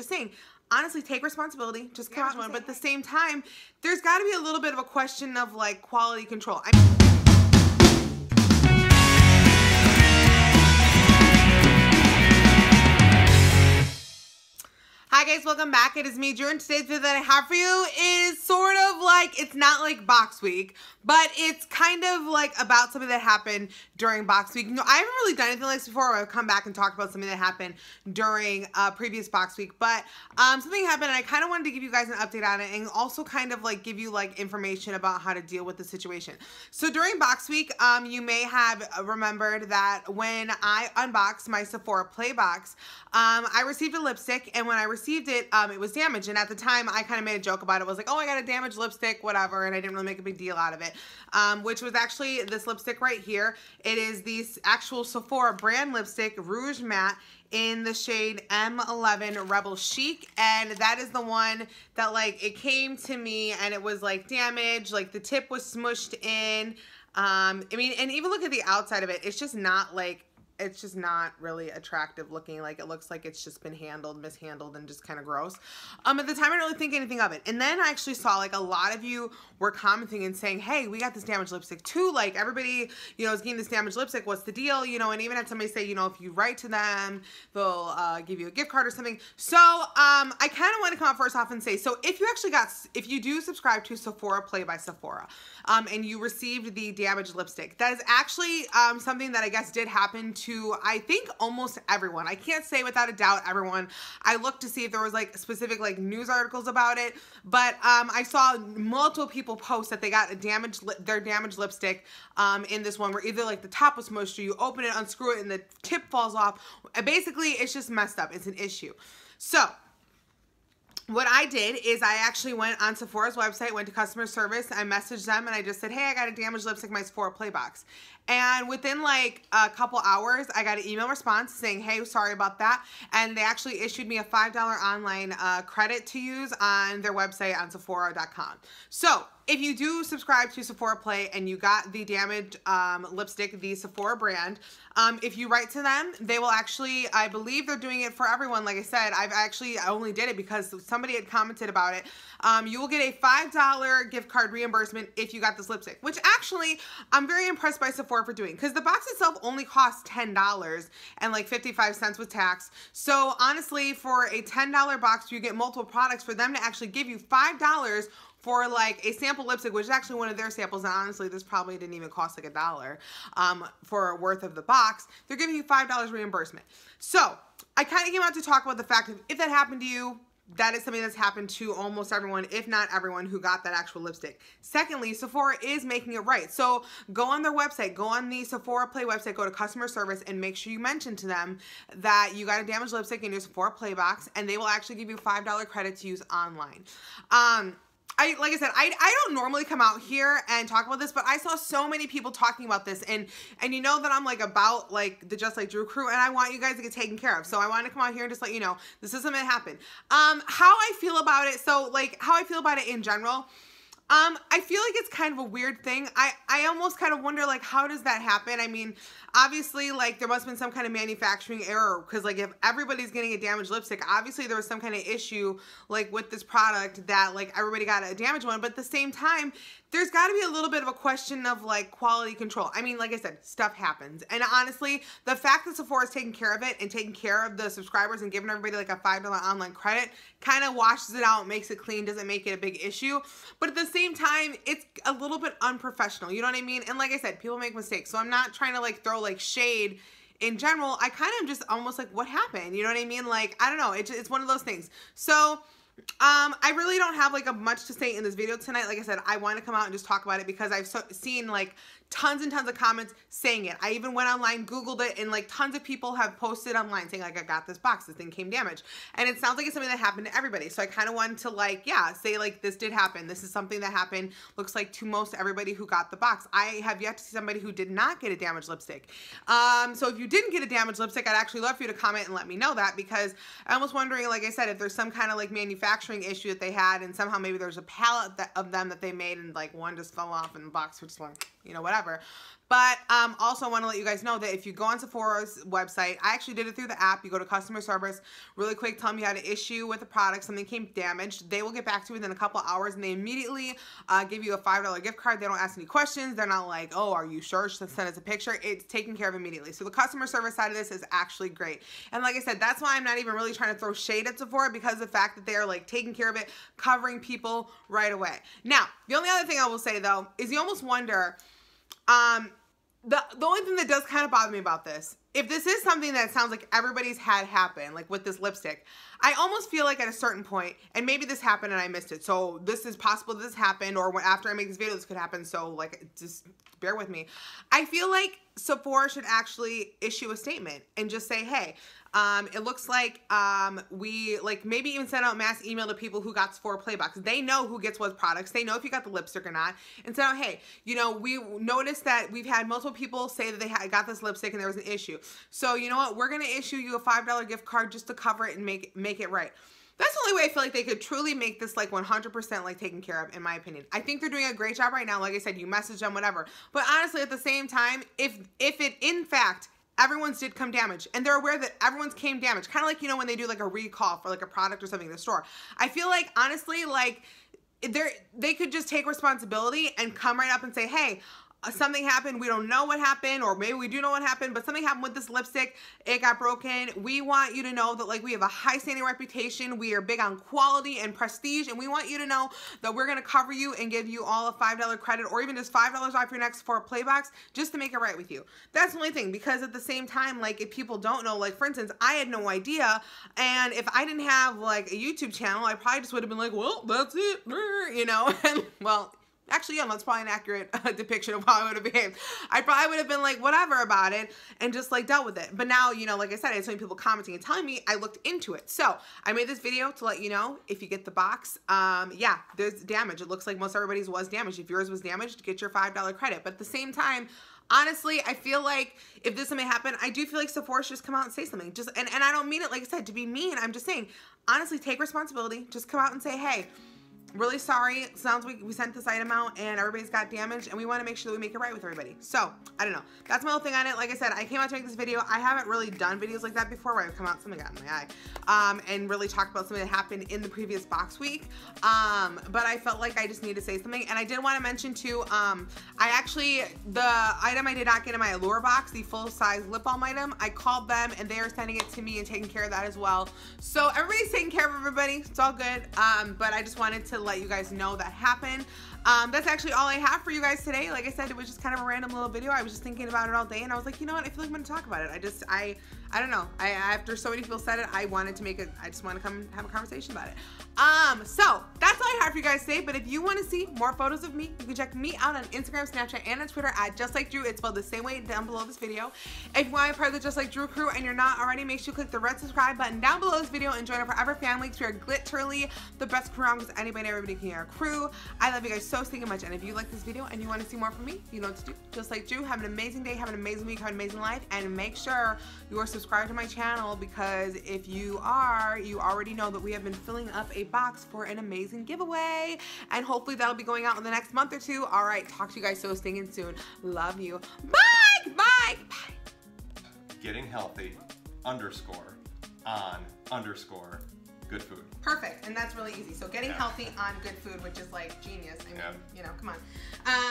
Just saying, honestly, take responsibility, just catch one, but at the same time, there's got to be a little bit of a question of like quality control. Hi guys, welcome back. It is me, Drew, and today's video that I have for you is sort of like, it's not like box week, but it's kind of like about something that happened during box week. You know, I haven't really done anything like this before where I've come back and talked about something that happened during previous box week, but something happened and I kind of wanted to give you guys an update on it and also kind of like give you like information about how to deal with the situation. So during box week, you may have remembered that when I unboxed my Sephora Play box, I received a lipstick, and when I received it, it was damaged, and at the time I kind of made a joke about it. I was like, oh, I got a damaged lipstick, whatever, and I didn't really make a big deal out of it, which was actually this lipstick right here. It is the actual Sephora brand lipstick, Rouge Matte, in the shade M11 Rebel Chic, and that is the one that, like, it came to me and it was like damaged, like the tip was smushed in. I mean, and even look at the outside of it, it's just not like, it's just not really attractive looking. Like, it looks like it's just been mishandled, and just kind of gross. At the time, I didn't really think anything of it. And then I actually saw, like, a lot of you were commenting and saying, hey, we got this damaged lipstick too. Like, everybody, you know, is getting this damaged lipstick. What's the deal? You know, and even had somebody say, you know, if you write to them, they'll give you a gift card or something. So, I kind of want to come out first off and say, so if you do subscribe to Sephora Play by Sephora, and you received the damaged lipstick, that is actually something that I guess did happen to, I think, almost everyone. I can't say without a doubt everyone. I looked to see if there was like specific like news articles about it, but I saw multiple people post that they got their damaged lipstick in this one, where either like the top was smushed, or you open it, unscrew it, and the tip falls off. Basically, it's just messed up. It's an issue. So what I did is I actually went on Sephora's website, went to customer service, I messaged them, and I just said, hey, I got a damaged lipstick in my Sephora Play box. And within like a couple hours, I got an email response saying, hey, sorry about that. And they actually issued me a $5 online credit to use on their website on Sephora.com. So if you do subscribe to Sephora Play and you got the damaged lipstick, the Sephora brand, if you write to them, they will actually, I believe they're doing it for everyone. Like I said, I only did it because somebody had commented about it. You will get a $5 gift card reimbursement if you got this lipstick, which actually I'm very impressed by Sephora for doing, because the box itself only costs $10 and like 55 cents with tax. So honestly, for a $10 box, you get multiple products. For them to actually give you $5 for like a sample lipstick, which is actually one of their samples, and honestly, this probably didn't even cost like $1 for worth of the box, they're giving you $5 reimbursement. So I kind of came out to talk about the fact that if that happened to you, that is something that's happened to almost everyone, if not everyone, who got that actual lipstick. Secondly, Sephora is making it right. So go on their website, go on the Sephora Play website, go to customer service, and make sure you mention to them that you got a damaged lipstick in your Sephora Play box, and they will actually give you $5 credit to use online. Like I said, I don't normally come out here and talk about this, but I saw so many people talking about this, and you know that I'm like about like the Just Like Drew crew, and I want you guys to get taken care of. So I want to come out here and just let you know this is something that happened. How I feel about it, so like how I feel about it in general, I feel like it's kind of a weird thing. I almost kind of wonder, like, how does that happen? I mean, obviously, like, there must have been some kind of manufacturing error, because, like, if everybody's getting a damaged lipstick, obviously there was some kind of issue, like, with this product that, like, everybody got a damaged one. But at the same time, there's got to be a little bit of a question of, like, quality control. I mean, like I said, stuff happens. And honestly, the fact that Sephora is taking care of it and taking care of the subscribers and giving everybody, like, a $5 online credit kind of washes it out, makes it clean, doesn't make it a big issue. But at the same time, it's a little bit unprofessional. You know what I mean? And like I said, people make mistakes. So I'm not trying to, like, throw, like, shade in general. I kind of just almost like, what happened? You know what I mean? Like, I don't know. It's one of those things. So I really don't have like much to say in this video tonight. Like I said, I want to come out and just talk about it because I've seen like tons and tons of comments saying it. I even went online, Googled it, and like tons of people have posted online saying like, I got this box, this thing came damaged. And it sounds like it's something that happened to everybody. So I kind of wanted to like, yeah, say like this did happen. This is something that happened, looks like to most everybody who got the box. I have yet to see somebody who did not get a damaged lipstick. So if you didn't get a damaged lipstick, I'd actually love for you to comment and let me know that, because I'm almost wondering, like I said, if there's some kind of like manufacturing issue that they had and somehow maybe there's a pallet of them that they made and like one just fell off in the box, which is like, you know, whatever. But also I want to let you guys know that if you go on Sephora's website, I actually did it through the app. You go to customer service, really quick, tell them you had an issue with the product, something came damaged. They will get back to you within a couple hours, and they immediately give you a $5 gift card. They don't ask any questions. They're not like, oh, are you sure? Just send us a picture. It's taken care of immediately. So the customer service side of this is actually great. And like I said, that's why I'm not even really trying to throw shade at Sephora, because of the fact that they're like taking care of it, covering people right away. Now, the only other thing I will say though is you almost wonder, the only thing that does kind of bother me about this, if this is something that sounds like everybody's had happen, like with this lipstick, I almost feel like at a certain point, and maybe this happened and I missed it, so this is possible this happened, or after I make this video this could happen, so like just bear with me. I feel like Sephora should actually issue a statement and just say, hey, it looks like we maybe even send out mass email to people who got Sephora Playbox. They know who gets what products. They know if you got the lipstick or not. And send out, hey, you know, we noticed that we've had multiple people say that they got this lipstick and there was an issue. So you know what? We're gonna issue you a $5 gift card just to cover it and make it right. That's the only way I feel like they could truly make this like 100% like taken care of, in my opinion. I think they're doing a great job right now. Like I said, you message them, whatever. But honestly, at the same time, if it in fact everyone's did come damaged and they're aware that everyone's came damaged, kind of like, you know, when they do like a recall for like a product or something in the store, I feel like honestly, like they could just take responsibility and come right up and say, hey, something happened, we don't know what happened, or maybe we do know what happened, but something happened with this lipstick, it got broken. We want you to know that like we have a high standing reputation, we are big on quality and prestige, and we want you to know that we're gonna cover you and give you all a $5 credit, or even just $5 off your next Sephora Playbox, just to make it right with you. That's the only thing, because at the same time, like if people don't know, like for instance, I had no idea, and if I didn't have like a YouTube channel, I probably just would have been like, well, that's it, you know, and well, actually, yeah, that's probably an accurate depiction of how I would have behaved. I probably would have been like, whatever about it, and just like dealt with it. But now, you know, like I said, I had so many people commenting and telling me, I looked into it. So I made this video to let you know, if you get the box, yeah, there's damage. It looks like most everybody's was damaged. If yours was damaged, get your $5 credit. But at the same time, honestly, I feel like if this something happened, I do feel like Sephora should just come out and say something. Just and I don't mean it, like I said, to be mean. I'm just saying, honestly, take responsibility. Just come out and say, hey, really sorry, sounds like we sent this item out and everybody's got damaged, and we want to make sure that we make it right with everybody. So I don't know, that's my whole thing on it. Like I said, I came out to make this video. I haven't really done videos like that before, where I've come out, something got in my eye, and really talked about something that happened in the previous box week, but I felt like I just need to say something. And I did want to mention too, I actually, the item I did not get in my Allure box, the full-size lip balm item, I called them and they are sending it to me and taking care of that as well. So everybody's taking care of everybody, it's all good, but I just wanted to let you guys know that happened. That's actually all I have for you guys today. Like I said, it was just kind of a random little video. I was just thinking about it all day, and I was like, you know what, I feel like I'm gonna talk about it. I don't know, after so many people said it, I wanted to make it, I just want to come have a conversation about it. So that's all I have for you guys today. But if you want to see more photos of me, you can check me out on Instagram, Snapchat, and on Twitter at Justlikedrew. It's spelled the same way down below this video. If you want to be part of the Just Like Drew crew and you're not already, make sure you click the red subscribe button down below this video and join our forever family, because we are literally the best crew around, because anybody and everybody can be our crew. I love you guys so stinking much, and if you like this video and you want to see more from me, you know what to do. Just like Drew, have an amazing day, have an amazing week, have an amazing life, and make sure you are subscribed to my channel, because if you are, you already know that we have been filling up a box for an amazing giveaway, and hopefully that'll be going out in the next month or two. All right, talk to you guys so stinking soon. Love you. Bye, bye, bye. Getting healthy _on_ good food. Perfect, and that's really easy. So getting healthy on good food, which is like genius. I mean, you know, come on.